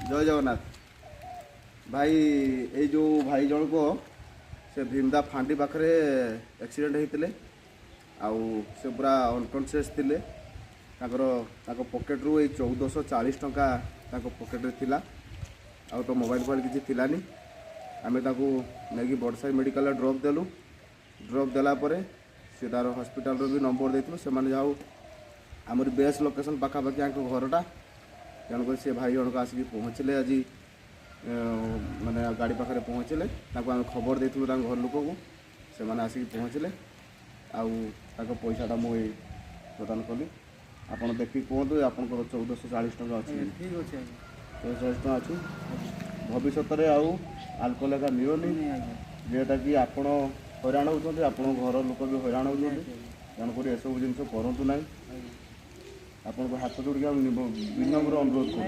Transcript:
जय जगन्नाथ भाई ये जो भाई जन को से भीमदा फांडी पाखे एक्सीडेंट होते आउ से पूरा अनकनसीयस थे पकेट रू 1440 टंका पकेट रे थिला आउ तो मोबाइल फोन किसी थिलानी आम नहीं बड़साई मेडिकल ड्रप देलु ड्रप देलापर से तार हस्पिटाल भी नंबर देलु से जाऊ आमर बेस लोकेशन पाखापाखि घरटा तेणुक से भाई जनक आसिक पहुँचले आज माने गाड़ी पाखे पहुँचले आम खबर देलु घर लोक को से आसिक पहुँचले आउ पैसाटा मुझे प्रदान कली आपड़ देखिए कहतु आप 1440 टंका अच्छी ठीक अच्छे 1440 टंका अच्छी भविष्य में आउ आल्कोहल एका मिलनी जेटा कि आपण हैरान होती आप घर लोक भी हैरान होती तेणुक एसबू जिन करूँ ना आपको हाथ जोड़ विनम्र अनुरोध कर।